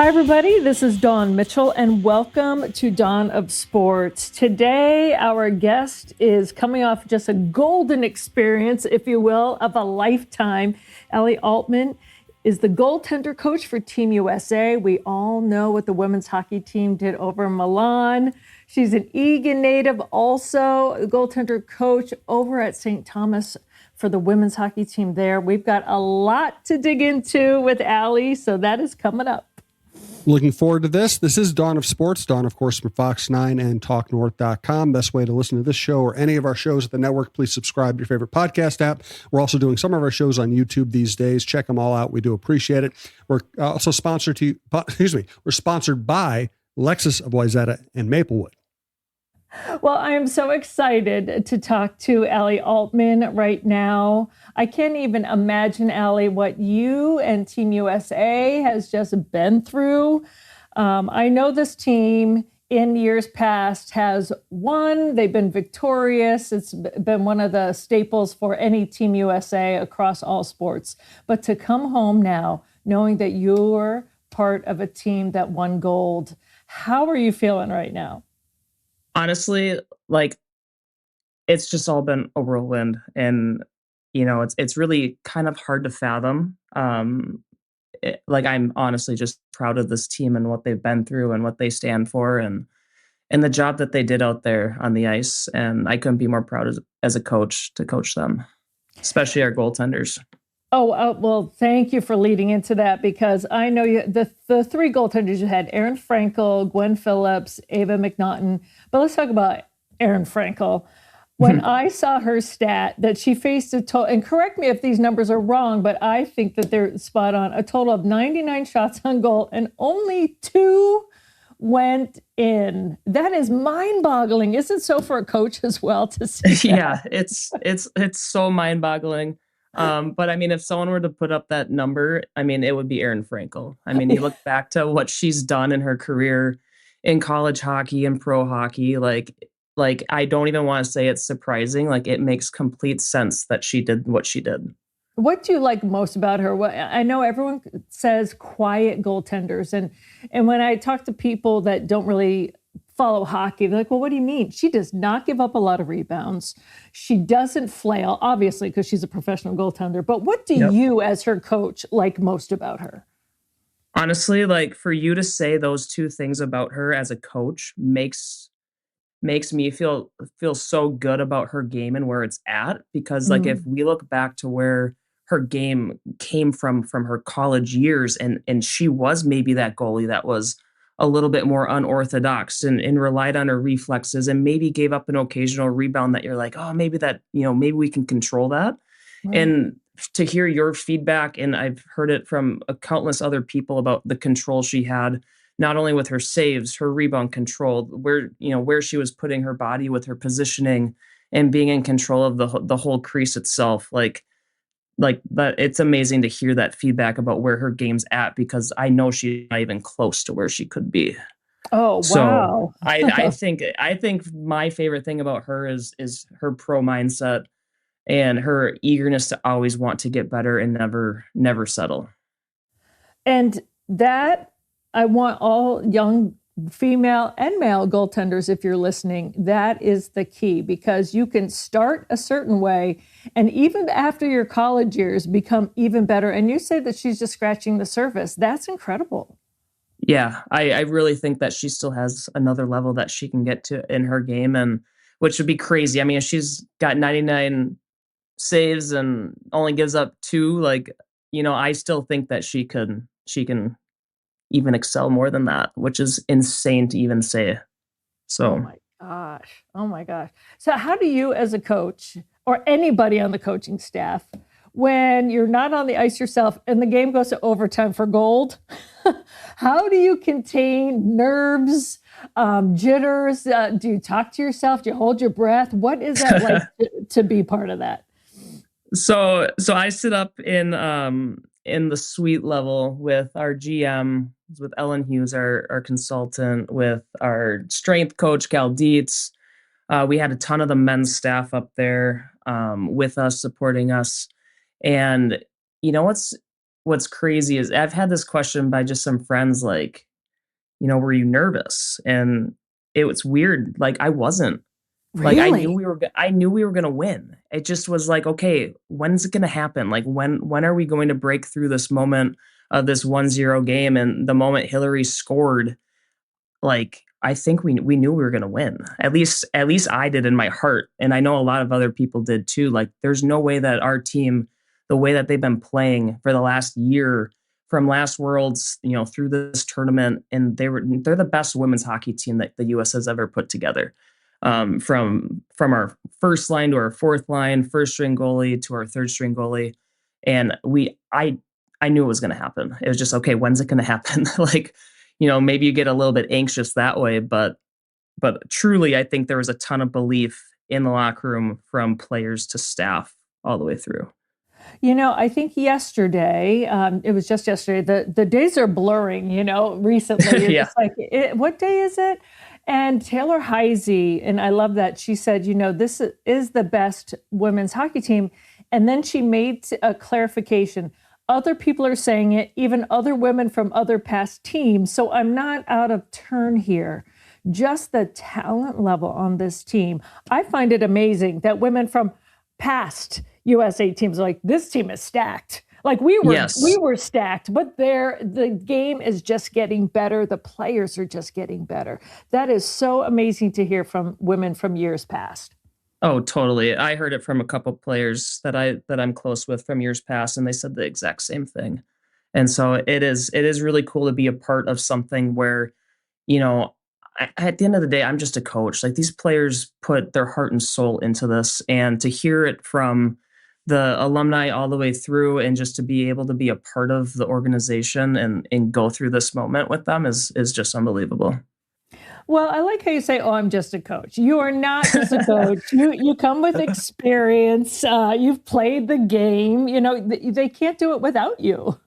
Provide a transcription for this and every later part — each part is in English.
Hi, everybody. This is Dawn Mitchell, and welcome to Dawn of Sports. Today, our guest is coming off just a golden experience, if you will, of a lifetime. Alli Altmann is the goaltender coach for Team USA. We all know what the women's hockey team did over in Milan. She's an Egan native, also a goaltender coach over at St. Thomas for the women's hockey team there. We've got a lot to dig into with Alli, so that is coming up. Looking forward to this. This is Dawn of Sports. Dawn, of course, from Fox 9 and TalkNorth.com. Best way to listen to this show or any of our shows at the network, please subscribe to your favorite podcast app. We're also doing some of our shows on YouTube these days. Check them all out. We do appreciate it. We're also sponsored we're sponsored by Lexus of Wayzata and Maplewood. Well, I am so excited to talk to Alli Altmann right now. I can't even imagine, Alli, what you and Team USA has just been through. I know this team in years past has won. They've been victorious. It's been one of the staples for any Team USA across all sports. But to come home now, knowing that you're part of a team that won gold, how are you feeling right now? Honestly, it's just all been a whirlwind, and it's really kind of hard to fathom. I'm honestly just proud of this team and what they've been through and what they stand for, and the job that they did out there on the ice. And I couldn't be more proud as a coach to coach them, especially our goaltenders. Well, thank you for leading into that, because I know the three goaltenders you had: Erin Frankel, Gwen Phillips, Ava McNaughton. But let's talk about Erin Frankel. When I saw her stat that she faced a total, and correct me if these numbers are wrong, but I think that they're spot on, a total of 99 shots on goal and only 2 went in. That is mind-boggling. Is it so for a coach as well to see that? Yeah, it's so mind-boggling. But I mean, if someone were to put up that number, I mean, it would be Erin Frankel. I mean, you look back to what she's done in her career in college hockey and pro hockey, like I don't even want to say it's surprising. Like, it makes complete sense that she did what she did. What do you like most about her? Well, I know everyone says quiet goaltenders, and when I talk to people that don't really follow hockey, they're like, well, what do you mean? She does not give up a lot of rebounds. She doesn't flail, obviously, because she's a professional goaltender. But what do you, as her coach, like most about her? Honestly, for you to say those two things about her as a coach makes me feel so good about her game and where it's at. Because if we look back to where her game came from her college years, and she was maybe that goalie that was a little bit more unorthodox and relied on her reflexes and maybe gave up an occasional rebound that you're like, oh, maybe that, maybe we can control that. Right. And to hear your feedback, and I've heard it from countless other people about the control she had, not only with her saves, her rebound control, where she was putting her body with her positioning and being in control of the whole crease itself. But it's amazing to hear that feedback about where her game's at, because I know she's not even close to where she could be. Oh, wow. So I think my favorite thing about her is her pro mindset and her eagerness to always want to get better and never settle. And that, I want all young female and male goaltenders, if you're listening, that is the key, because you can start a certain way and even after your college years become even better. And you say that she's just scratching the surface. That's incredible. Yeah, I really think that she still has another level that she can get to in her game, and which would be crazy. I mean, if she's got 99 saves and only gives up 2, I still think that she can even excel more than that, which is insane to even say. So, oh my gosh. So how do you, as a coach, or anybody on the coaching staff, when you're not on the ice yourself and the game goes to overtime for gold, how do you contain nerves, jitters? Do you talk to yourself? Do you hold your breath? What is that like to be part of that? So I sit up in the suite level with our GM, with Ellen Hughes, our consultant, with our strength coach, Cal Dietz. We had a ton of the men's staff up there with us, supporting us. And what's what's crazy is I've had this question by just some friends, like, were you nervous? And it was weird. Like, I wasn't. Like, Really? I knew we were gonna win. It just was like, okay, when's it gonna happen? Like, when are we going to break through this moment of this 1-0 game? And the moment Hillary scored, like, I think we knew we were gonna win. At least I did in my heart, and I know a lot of other people did too. Like, there's no way that our team, the way that they've been playing for the last year, from last Worlds, through this tournament, and they're the best women's hockey team that the U.S. has ever put together. From our first line to our fourth line, first string goalie to our third string goalie, and I knew it was going to happen. It was just, okay, when's it going to happen? Like, maybe you get a little bit anxious that way, but truly, I think there was a ton of belief in the locker room from players to staff all the way through. I think yesterday, it was just yesterday, the days are blurring, recently. You're Yeah. just like, what day is it? And Taylor Heisey, and I love that, she said, this is the best women's hockey team. And then she made a clarification. Other people are saying it, even other women from other past teams. So I'm not out of turn here. Just the talent level on this team. I find it amazing that women from past USA teams are like, this team is stacked. Like we Yes. were stacked, but the game is just getting better. The players are just getting better. That is so amazing to hear from women from years past. Oh, totally. I heard it from a couple players that I'm close with from years past, and they said the exact same thing. And so it is really cool to be a part of something where, you know, at the end of the day, I'm just a coach. Like, these players put their heart and soul into this, and to hear it from the alumni all the way through, and just to be able to be a part of the organization and go through this moment with them is just unbelievable. Well, I like how you say, "Oh, I'm just a coach." You are not just a coach. You come with experience. You've played the game. They can't do it without you.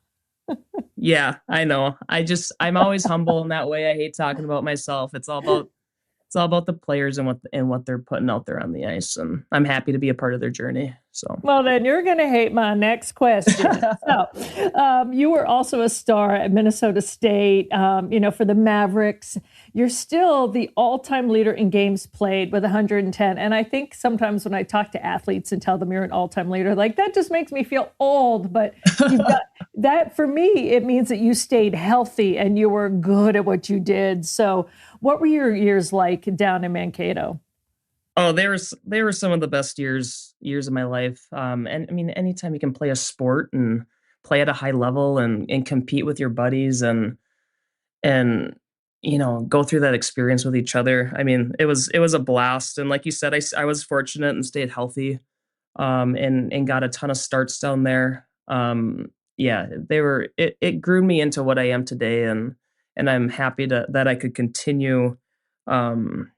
Yeah, I know. I'm always humble in that way. I hate talking about myself. It's all about the players and what they're putting out there on the ice, and I'm happy to be a part of their journey. So Well, then you're going to hate my next question. You were also a star at Minnesota State, for the Mavericks. You're still the all-time leader in games played with 110. And I think sometimes when I talk to athletes and tell them you're an all-time leader, like, that just makes me feel old. But you've got that. For me, it means that you stayed healthy and you were good at what you did. So what were your years like down in Mankato? Oh, they were some of the best years of my life. And I mean, anytime you can play a sport and play at a high level and compete with your buddies and go through that experience with each other. I mean, it was a blast. And like you said, I was fortunate and stayed healthy, and got a ton of starts down there. Yeah, it grew me into what I am today, and I'm happy that I could continue. Um,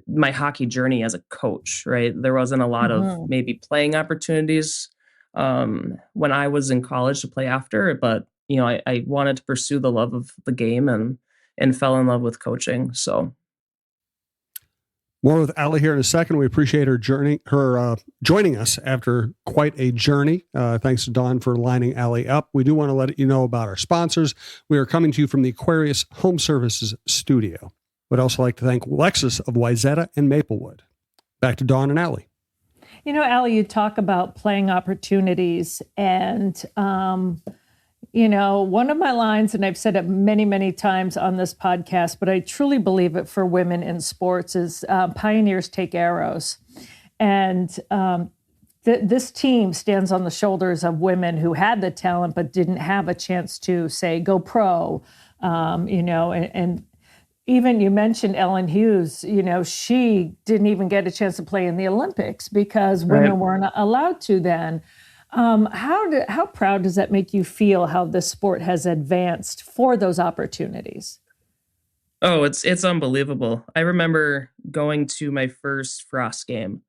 my hockey journey as a coach, right? There wasn't a lot of Mhm. maybe playing opportunities when I was in college to play after, but I wanted to pursue the love of the game and fell in love with coaching. So More with Alli here in a second. We appreciate her joining us after quite a journey. Thanks to Dawn for lining Alli up. We do want to let you know about our sponsors. We are coming to you from the Aquarius Home Services Studio. Would also like to thank Lexus of Wayzata and Maplewood. Back to Dawn and Alli. Alli, you talk about playing opportunities, and one of my lines, and I've said it many, many times on this podcast, but I truly believe it for women in sports, is pioneers take arrows. And this team stands on the shoulders of women who had the talent but didn't have a chance to, say, go pro. And even you mentioned Ellen Hughes, she didn't even get a chance to play in the Olympics because right. women weren't allowed to then. How proud does that make you feel, how the sport has advanced for those opportunities? Oh, it's unbelievable. I remember going to my first Frost game,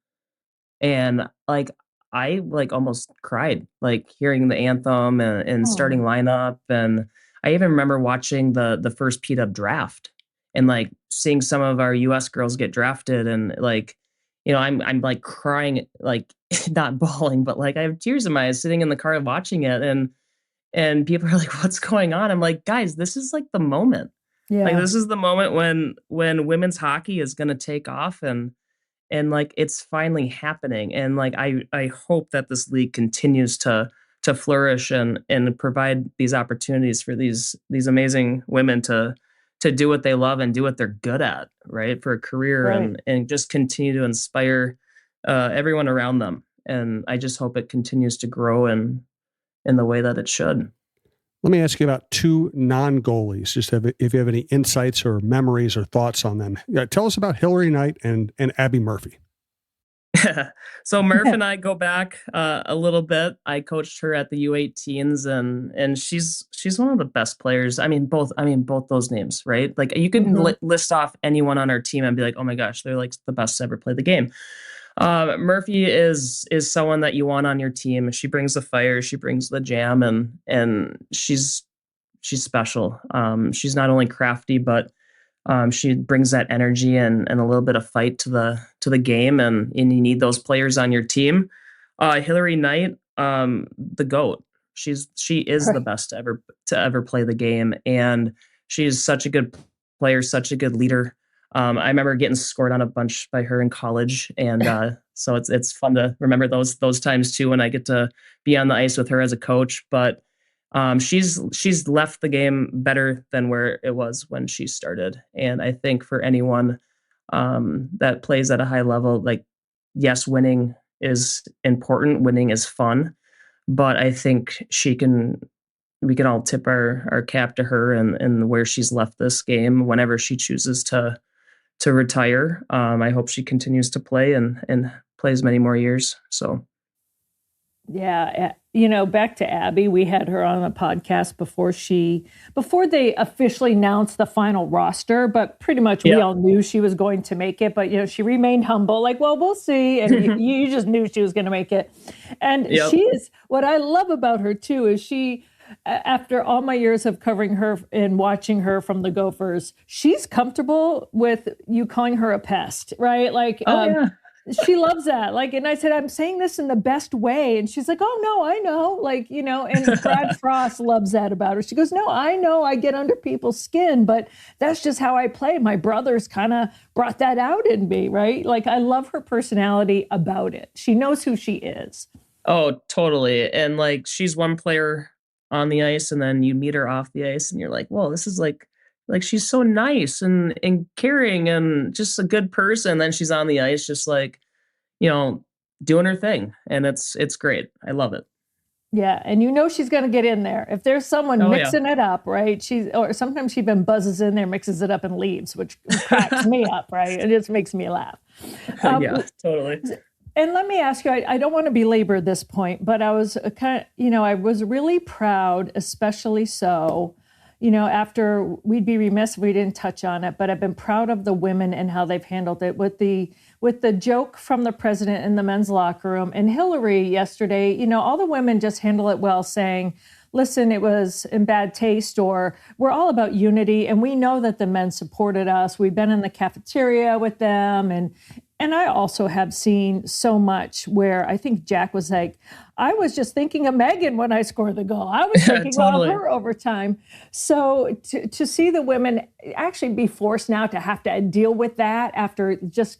and like I like almost cried, like hearing the anthem and starting Oh. lineup. And I even remember watching the first P-Dub draft and like seeing some of our US girls get drafted, and like, I'm like crying, like not bawling, but like I have tears in my eyes sitting in the car watching it. And people are like, what's going on? I'm like, guys, this is like the moment. Like, Yeah. this is the moment when women's hockey is going to take off, and like it's finally happening. And like I hope that this league continues to flourish and provide these opportunities for these amazing women to do what they love and do what they're good at, right? For a career, Right. and just continue to inspire everyone around them. And I just hope it continues to grow in the way that it should. Let me ask you about two non-goalies, just if you have any insights or memories or thoughts on them. Tell us about Hillary Knight and Abby Murphy. So Murph and I go back a little bit. I coached her at the U18s, and she's one of the best players. I mean both those names, right? Like you can Mhm. list off anyone on our team and be like, oh my gosh, they're like the best to ever play the game. Murphy is someone that you want on your team. She brings the fire, she brings the jam, and she's special. She's not only crafty, but she brings that energy and a little bit of fight to the game, and you need those players on your team. Hillary Knight, the goat. She is the Right. best to ever play the game, and she is such a good player, such a good leader. I remember getting scored on a bunch by her in college, and so it's fun to remember those times too when I get to be on the ice with her as a coach. But she's left the game better than where it was when she started. And I think for anyone that plays at a high level, like, yes, winning is important, winning is fun, but I think we can all tip our cap to her and where she's left this game whenever she chooses to retire. I hope she continues to play and plays many more years. So Yeah, back to Abby, we had her on a podcast before they officially announced the final roster, but pretty much we yeah. all knew she was going to make it, but she remained humble, like, well, we'll see, and you just knew she was going to make it. And Yep. she is, what I love about her too is after all my years of covering her and watching her from the Gophers, she's comfortable with you calling her a pest, right? Like, Oh yeah. she loves that. Like, and I said, I'm saying this in the best way. And she's like, oh, no, I know. Like, and Brad Frost loves that about her. She goes, no, I know I get under people's skin, but that's just how I play. My brothers kind of brought that out in me, right? Like, I love her personality about it. She knows who she is. Oh, totally. And like she's one player on the ice, and then you meet her off the ice and you're like, whoa, this is like she's so nice and caring and just a good person. Then she's on the ice just like, you know, doing her thing. And it's great. I love it. Yeah, and she's going to get in there. If there's someone Oh yeah. mixing it up, right? Or sometimes she even buzzes in there, mixes it up, and leaves, which cracks me up, right? It just makes me laugh. Yeah, Um, totally. And let me ask you, I don't want to belabor this point, but I was I was really proud, especially so, after we'd be remiss if we didn't touch on it, but I've been proud of the women and how they've handled it with the joke from the president in the men's locker room and Hillary yesterday. All the women just handle it well, saying, listen, it was in bad taste, or we're all about unity. And we know that the men supported us. We've been in the cafeteria with them. And I also have seen so much where I think Jack was like, I was just thinking of Megan when I scored the goal. I was Yeah, thinking of totally. her overtime. So to see the women actually be forced now to have to deal with that after just,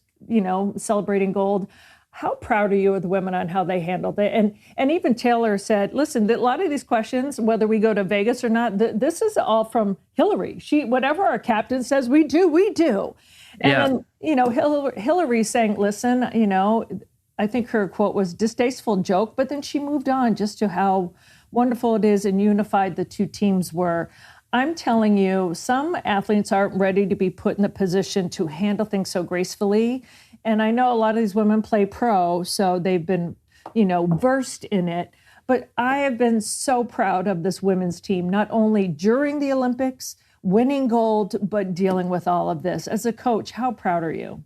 celebrating gold. How proud are you of the women on how they handled it? And even Taylor said, listen, a lot of these questions, whether we go to Vegas or not, this is all from Hillary. Whatever our captain says, we do, we do. Yeah. And then, Hillary saying, listen, I think her quote was distasteful joke, but then she moved on just to how wonderful it is and unified the two teams were. I'm telling you, some athletes aren't ready to be put in the position to handle things so gracefully. And I know a lot of these women play pro, so they've been, versed in it. But I have been so proud of this women's team, not only during the Olympics, winning gold, but dealing with all of this. As a coach, how proud are you?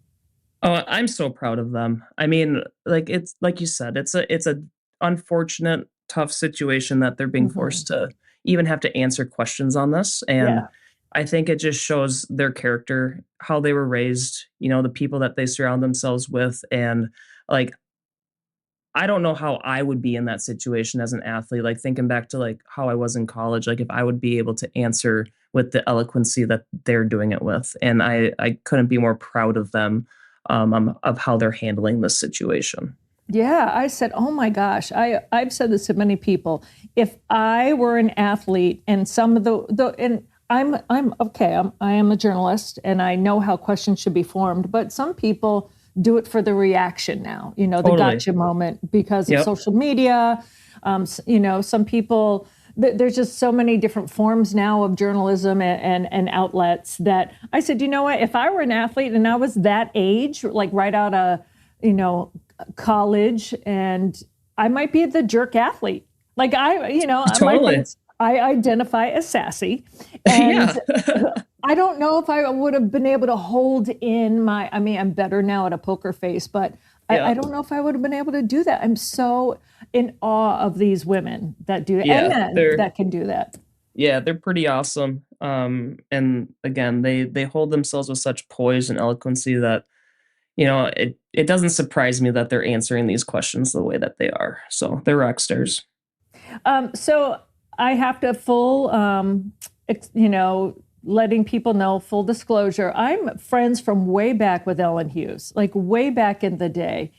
Oh, I'm so proud of them. I mean, like it's like you said, it's a unfortunate, tough situation that they're being Mhm. forced to even have to answer questions on this. And Yeah. I think it just shows their character, how they were raised, the people that they surround themselves with. And like I don't know how I would be in that situation as an athlete, like thinking back to like how I was in college, like if I would be able to answer with the eloquency that they're doing it with. And I couldn't be more proud of them, of how they're handling this situation. Yeah, I said, oh my gosh, I've said this to many people. If I were an athlete and some of the and I'm okay, I am a journalist and I know how questions should be formed, but some people do it for the reaction now, the Totally. gotcha moment because of Yep. social media. Some people, there's just so many different forms now of journalism and outlets that I said, you know what, if I were an athlete and I was that age, like right out of, you know, college, and I might be the jerk athlete. Like Totally. I identify as sassy, and Yeah. I don't know if I would have been able to hold in I mean, I'm better now at a poker face, but I Yeah. don't know if I would have been able to do that. I'm so in awe of these women that do and Yeah. men They're that can do that. Yeah, they're pretty awesome. And again, they hold themselves with such poise and eloquency that, it doesn't surprise me that they're answering these questions the way that they are. So they're rock stars. So I have to letting people know, full disclosure, I'm friends from way back with Ellen Hughes, like way back in the day.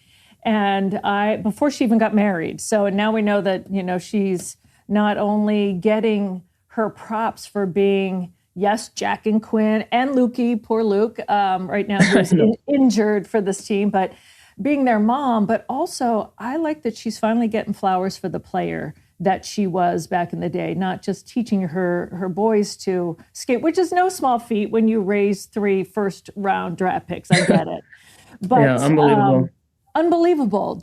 And before she even got married. So now we know that, she's not only getting her props for being, yes, Jack and Quinn and Lukey, poor Luke, right now who's No. injured for this team, but being their mom. But also, I like that she's finally getting flowers for the player that she was back in the day, not just teaching her boys to skate, which is no small feat when you raise 3 first-round draft picks. I get it. Yeah, But unbelievable. unbelievable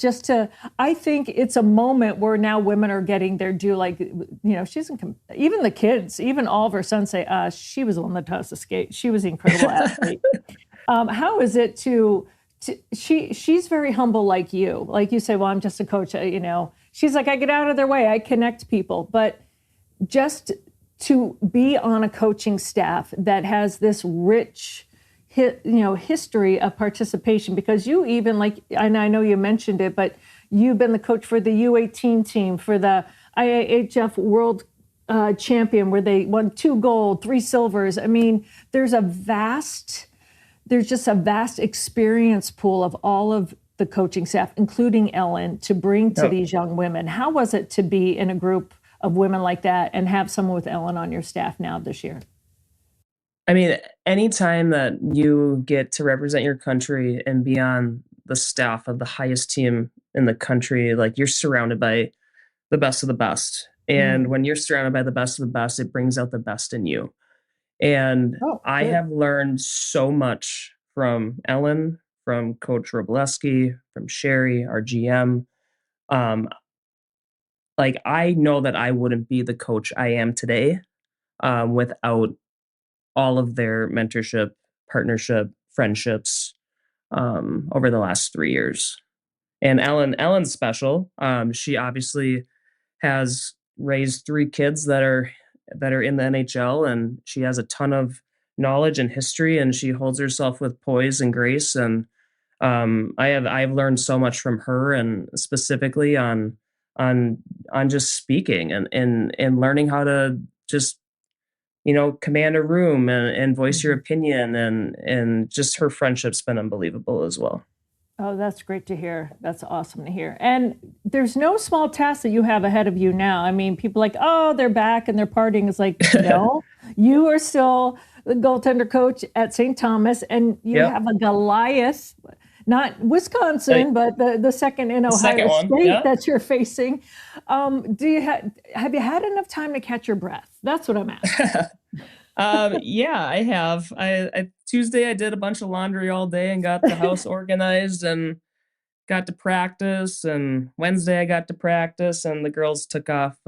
I think it's a moment where now women are getting their due. Like, even the kids, even all of her sons say, she was the one that taught us to skate. She was an incredible athlete. How is it she's very humble like you. Like you say, well, I'm just a coach, She's like, I get out of their way, I connect people. But just to be on a coaching staff that has this rich history of participation, because you even and I know you mentioned it, but you've been the coach for the U18 team, for the IIHF World Champion, where they won 2 gold, 3 silvers. I mean, there's just a vast experience pool of all of the coaching staff, including Ellen, to bring to Yep. these young women. How was it to be in a group of women like that and have someone with Ellen on your staff now this year? I mean, anytime that you get to represent your country and be on the staff of the highest team in the country, like you're surrounded by the best of the best. And Mm. when you're surrounded by the best of the best, it brings out the best in you. And Oh, I good. have learned so much from Ellen, from Coach Robleski, from Sherry, our GM. Um, like I know that I wouldn't be the coach I am today, without all of their mentorship, partnership, friendships, over the last 3 years. And Ellen's special. She obviously has raised 3 kids that are in the NHL, and she has a ton of knowledge and history, and she holds herself with poise and grace. And I've learned so much from her, and specifically on on just speaking and learning how to just command a room and voice your Mhm. opinion, and just her friendship's been unbelievable as well. Oh, that's great to hear. That's awesome to hear. And there's no small task that you have ahead of you now. I mean, people like, oh, they're back and they're partying. It's like, no, you are still the goaltender coach at St. Thomas, and you Yep. have a Goliath, not Like Wisconsin, but the second in the Ohio second one. State Yeah. that you're facing. Have you had enough time to catch your breath? That's what I'm asking. Yeah, I have. Tuesday I did a bunch of laundry all day and got the house organized and got to practice. And Wednesday I got to practice, and the girls took off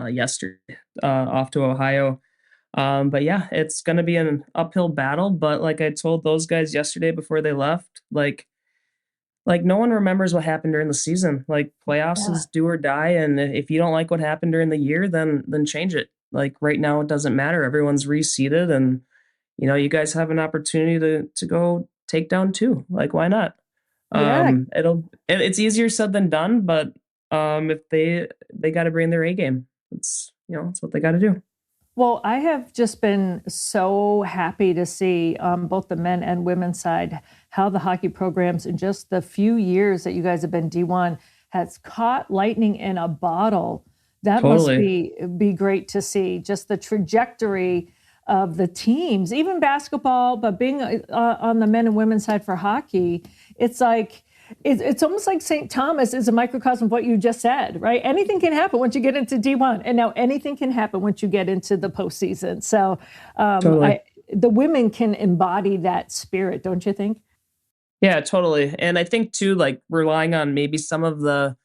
yesterday, off to Ohio. But yeah, it's gonna be an uphill battle. But like I told those guys yesterday before they left, like no one remembers what happened during the season. Like playoffs Yeah. is do or die, and if you don't like what happened during the year, then change it. Like right now, it doesn't matter. Everyone's reseeded, and you guys have an opportunity to go take down 2. Like why not? Yeah. It's easier said than done, but if they got to bring their A game. It's what they got to do. Well, I have just been so happy to see both the men and women's side how the hockey programs in just the few years that you guys have been D1 has caught lightning in a bottle. That must Totally. be great to see just the trajectory of the teams, even basketball, but being on the men and women's side for hockey, it's like it's almost like St. Thomas is a microcosm of what you just said, right? Anything can happen once you get into D1, and now anything can happen once you get into the postseason. So, Totally. the women can embody that spirit, don't you think? Yeah, totally. And I think too, like relying on maybe some of the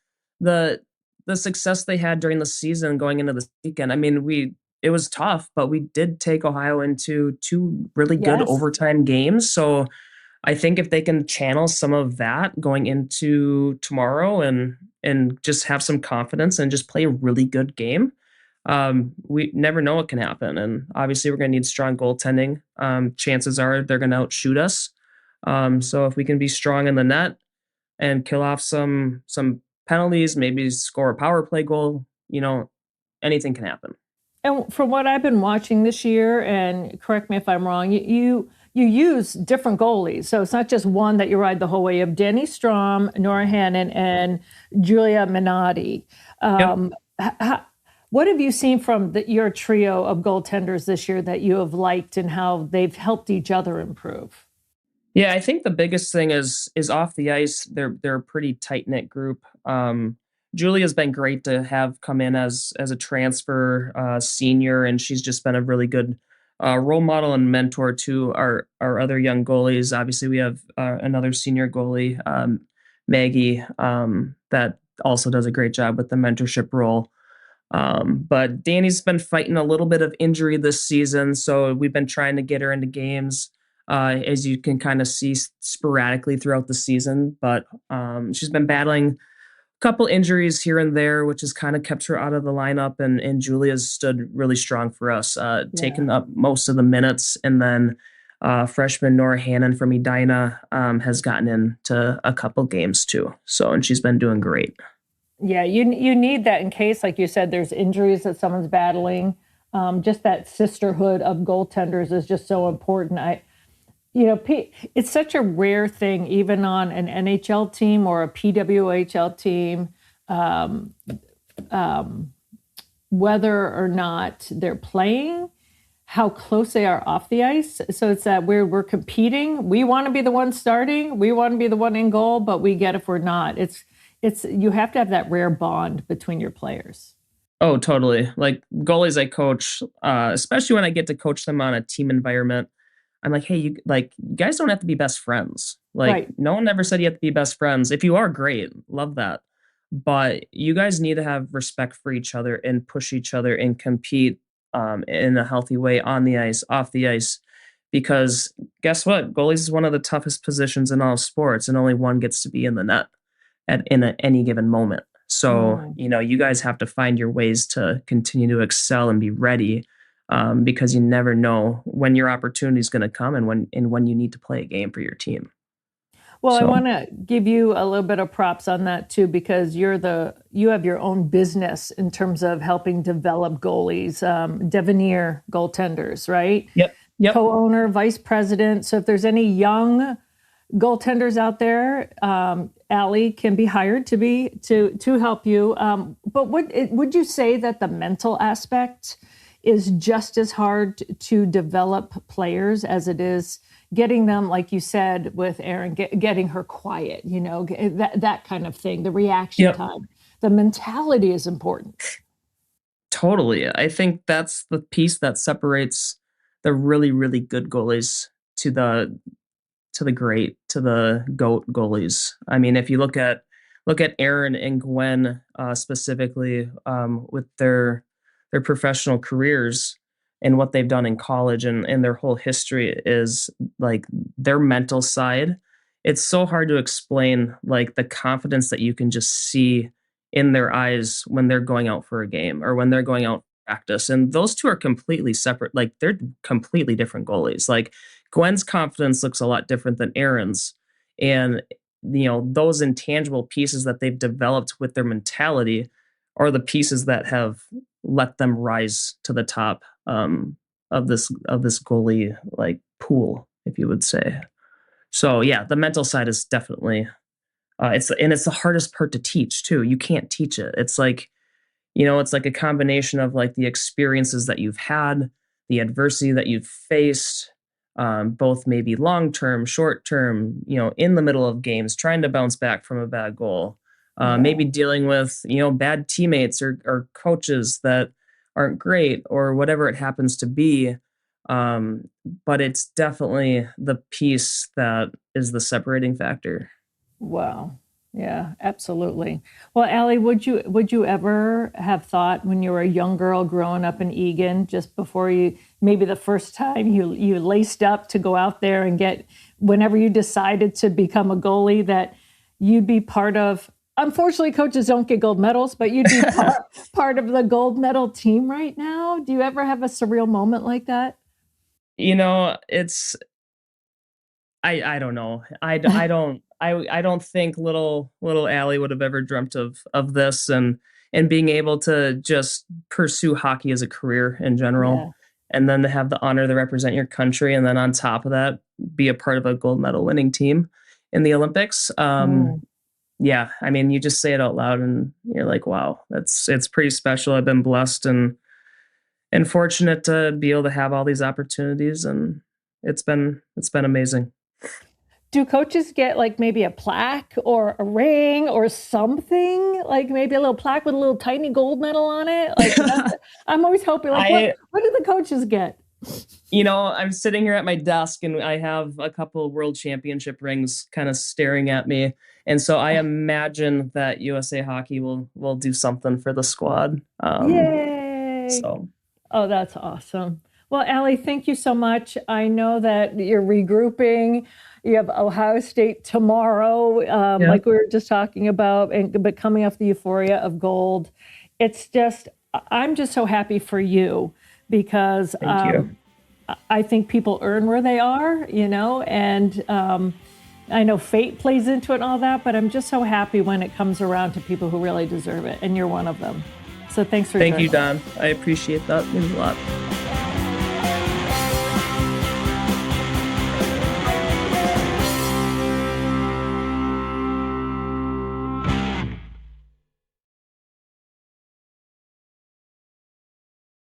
the success they had during the season going into this weekend. I mean, we it was tough, but we did take Ohio into two really good Yes. overtime games. So I think if they can channel some of that going into tomorrow and just have some confidence and just play a really good game, we never know what can happen. And obviously, we're going to need strong goaltending. Chances are they're going to outshoot us. So if we can be strong in the net and kill off some penalties, maybe score a power play goal, anything can happen. And from what I've been watching this year, and correct me if I'm wrong, you use different goalies. So it's not just one that you ride the whole way. You have Danny Strom, Nora Hannon, and Julia Minotti. Yep. What have you seen from your trio of goaltenders this year that you have liked and how they've helped each other improve? Yeah, I think the biggest thing is off the ice. They're a pretty tight knit group. Julia's been great to have come in as a transfer senior, and she's just been a really good role model and mentor to our other young goalies. Obviously, we have another senior goalie, Maggie, that also does a great job with the mentorship role. But Danny's been fighting a little bit of injury this season, so we've been trying to get her into games, as you can kind of see sporadically throughout the season. But she's been battling a couple injuries here and there, which has kind of kept her out of the lineup. And Julia's stood really strong for us, Yeah. taking up most of the minutes. And then freshman Nora Hannon from Edina has gotten into a couple games too. And she's been doing great. Yeah, you need that in case, like you said, there's injuries that someone's battling. Just that sisterhood of goaltenders is just so important. It's such a rare thing, even on an NHL team or a PWHL team, whether or not they're playing, how close they are off the ice. So it's that we're competing. We want to be the one starting. We want to be the one in goal, but we get if we're not. It's you have to have that rare bond between your players. Oh, totally. Like goalies I coach, especially when I get to coach them on a team environment, I'm like, hey, you guys don't have to be best friends. Like, Right. no one ever said you have to be best friends. If you are, great, love that. But you guys need to have respect for each other and push each other and compete in a healthy way on the ice, off the ice. Because guess what? Goalies is one of the toughest positions in all sports, and only one gets to be in the net any given moment. So, Mm. you guys have to find your ways to continue to excel and be ready, because you never know when your opportunity is going to come and when you need to play a game for your team. Well, I So, want to give you a little bit of props on that too, because you have your own business in terms of helping develop goalies, Devenir goaltenders, right? yep, yep. Co-owner, vice president. So if there's any young goaltenders out there, Alli can be hired to help you. But would you say that the mental aspect is just as hard to develop players as it is getting them, like you said with Erin, getting her quiet, that kind of thing, the reaction Yep. time, the mentality is important. Totally. I think that's the piece that separates the really, really good goalies to the goat goalies. I mean, if you look at Aaron and Gwen, specifically, with their professional careers and what they've done in college and their whole history is like their mental side. It's so hard to explain, like the confidence that you can just see in their eyes when they're going out for a game or when they're going out for practice. And those two are completely separate. Like they're completely different goalies. Like Gwen's confidence looks a lot different than Aaron's. And those intangible pieces that they've developed with their mentality are the pieces that have let them rise to the top of this goalie like pool, if you would say. So yeah, the mental side is definitely it's the hardest part to teach too. You can't teach it. It's like, it's like a combination of like the experiences that you've had, the adversity that you've faced, both maybe long term, short term, in the middle of games, trying to bounce back from a bad goal, maybe dealing with, bad teammates or coaches that aren't great or whatever it happens to be. But it's definitely the piece that is the separating factor. Wow. Yeah, absolutely. Well, Alli, would you ever have thought when you were a young girl growing up in Egan, just before maybe the first time you laced up to go out there and whenever you decided to become a goalie, that you'd be part of, unfortunately coaches don't get gold medals, but you'd be part of the gold medal team right now? Do you ever have a surreal moment like that? It's, I don't know. I don't think little Alli would have ever dreamt of this and being able to just pursue hockey as a career in general. Yeah. And then to have the honor to represent your country, and then on top of that, be a part of a gold medal winning team in the Olympics. Yeah, I mean, you just say it out loud and you're like, wow, it's pretty special. I've been blessed and fortunate to be able to have all these opportunities, and it's been amazing. Do coaches get like maybe a plaque or a ring or something? Like maybe a little plaque with a little tiny gold medal on it? Like I'm always hoping, like, what do the coaches get? I'm sitting here at my desk and I have a couple of world championship rings kind of staring at me. And so I imagine that USA Hockey will do something for the squad. Yay! So. Oh, that's awesome. Well, Alli, thank you so much. I know that you're regrouping. You have Ohio State tomorrow, like we were just talking about, but coming off the euphoria of gold. I'm just so happy for you because Thank you. I think people earn where they are, and I know fate plays into it and all that, but I'm just so happy when it comes around to people who really deserve it, and you're one of them. So thanks for Thank you, Don. I appreciate that. It means a lot.